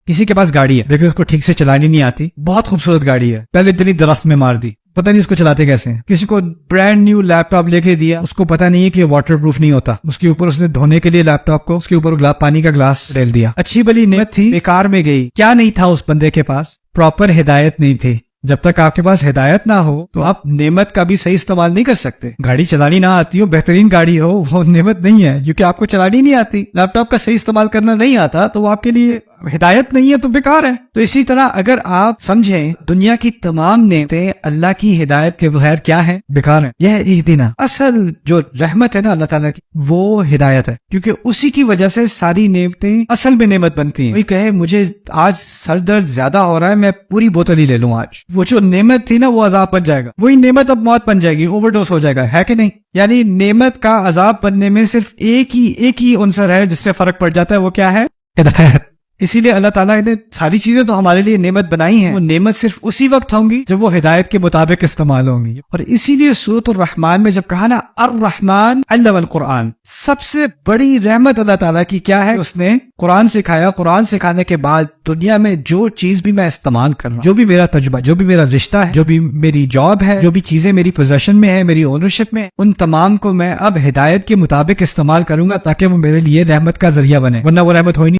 کسی کے پاس گاڑی ہے لیکن اس کو ٹھیک سے چلانی نہیں آتی, بہت خوبصورت گاڑی ہے, پہلے دن ہی درخت میں مار دی, پتہ نہیں اس کو چلاتے کیسے ہیں. کسی کو برانڈ نیو لیپ ٹاپ لے کے دیا, اس کو پتہ نہیں ہے کہ واٹر پروف نہیں ہوتا, اس کے اوپر اس نے دھونے کے لیے لیپ ٹاپ کو اس کے اوپر پانی کا گلاس ڈال دیا. اچھی بلی نعمت تھی, بیکار میں گئی. کیا نہیں تھا اس بندے کے پاس؟ پراپر ہدایت نہیں تھی. جب تک آپ کے پاس ہدایت نہ ہو تو آپ نعمت کا بھی صحیح استعمال نہیں کر سکتے. گاڑی چلانی نہ آتی ہو, بہترین گاڑی ہو, وہ نعمت نہیں ہے کیونکہ آپ کو چلانی نہیں آتی. لیپ ٹاپ کا صحیح استعمال کرنا نہیں آتا تو وہ آپ کے لیے ہدایت نہیں ہے, تو بیکار ہے. تو اسی طرح اگر آپ سمجھیں دنیا کی تمام نعمتیں اللہ کی ہدایت کے بغیر کیا ہیں؟ بیکار ہیں. یہ ایہدنا, اصل جو رحمت ہے نا اللہ تعالیٰ کی, وہ ہدایت ہے, کیونکہ اسی کی وجہ سے ساری نعمتیں اصل میں نعمت بنتی ہیں. کوئی کہے مجھے آج سر درد زیادہ ہو رہا ہے, میں پوری بوتل ہی لے لوں آج, وہ جو نعمت تھی نا وہ عذاب بن جائے گا. وہی نعمت اب موت بن جائے گی, اوور ڈوز ہو جائے گا, ہے کہ نہیں؟ یعنی نعمت کا عذاب بننے میں صرف ایک ہی عنصر ہے جس سے فرق پڑ جاتا ہے, وہ کیا ہے؟ ہدایت. اسی لیے اللہ تعالیٰ نے ساری چیزیں تو ہمارے لیے نعمت بنائی ہیں, وہ نعمت صرف اسی وقت ہوں گی جب وہ ہدایت کے مطابق استعمال ہوں گی. اور اسی لیے سورۃ الرحمن میں جب کہا نا الرحمن علم القرآن, سب سے بڑی رحمت اللہ تعالیٰ کی کیا ہے؟ اس نے قرآن سکھایا. قرآن سکھانے کے بعد دنیا میں جو چیز بھی میں استعمال کر رہا ہوں, جو بھی میرا تجربہ, جو بھی میرا رشتہ ہے, جو بھی میری جاب ہے, جو بھی چیزیں میری پوزیشن میں ہے, میری اونرشپ میں, ان تمام کو میں اب ہدایت کے مطابق استعمال کروں گا تاکہ وہ میرے لیے رحمت کا ذریعہ بنے, ورنہ وہ رحمت ہوئی نہیں.